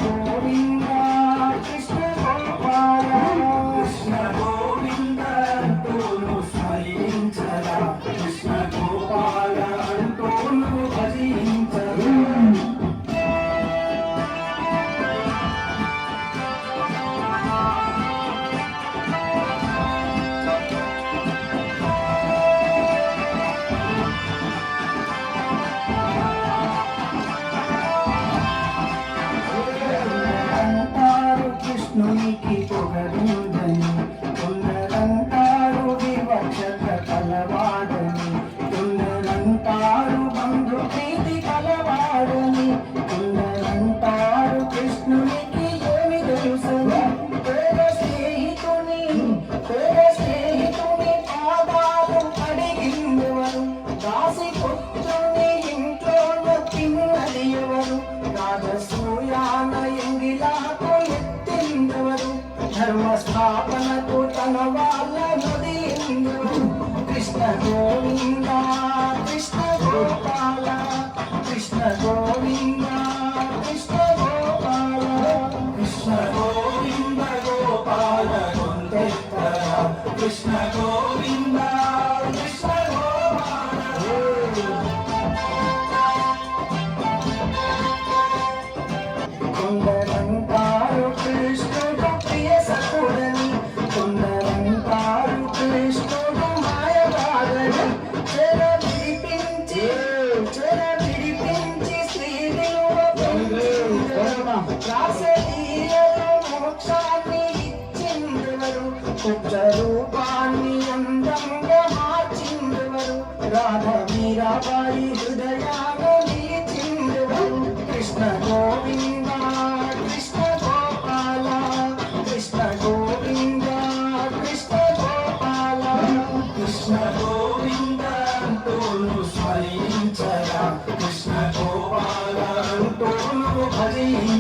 గోవింద కృష్ణ గోపాల కృష్ణ గోవింద అంటూను స్మరించరా కృష్ణ గోపాల అంటూను భజించరా కృష్ణునికి పొగరుందని కొందరంటారు వివక్షత కలవాడని కొందరంటారు బంధు ప్రీతి కలవాడని కొందరంటారు కృష్ణునికి ఏమి తెలుసని పేద స్నేహితుని పాదాలు అడిగిందెవరు దాసి పొత్తుని ఇంట్లో తిన్నది ఎవరు రాజసూయాన ఎంగిలాకు ఎత్తిందెవరు ధర్మ స్థాపనకు తన వాళ్ళ నదిందెవరు కృష్ణ గోవింద కృష్ణ గోపాల కృష్ణ గోవింద కృష్ణ గోపాల కృష్ణ గోవింద గోపాల గొంతెత్తర కృష్ణ గోవింద కృష్ణ కొందరంటారు కృష్ణుడు ప్రియ సకుడని కొందరంటారు కృష్ణుడు మాయగాడని చెర విడిపించి రాసలీలలో మోక్షాన్ని ఇచ్చిందెవరు పుత్ర రూపాన్ని అందంగా మార్చిందెవరు రాధ మీరాబాయి హృదయాన నిలిచిందెవరు కృష్ణ గోవింద కృష్ణ గోపాల కృష్ణ గోవింద కృష్ణ గోపాల కృష్ణ గోవింద అంటూను స్మరించరా కృష్ణ గోపాల అంటూను భజించరా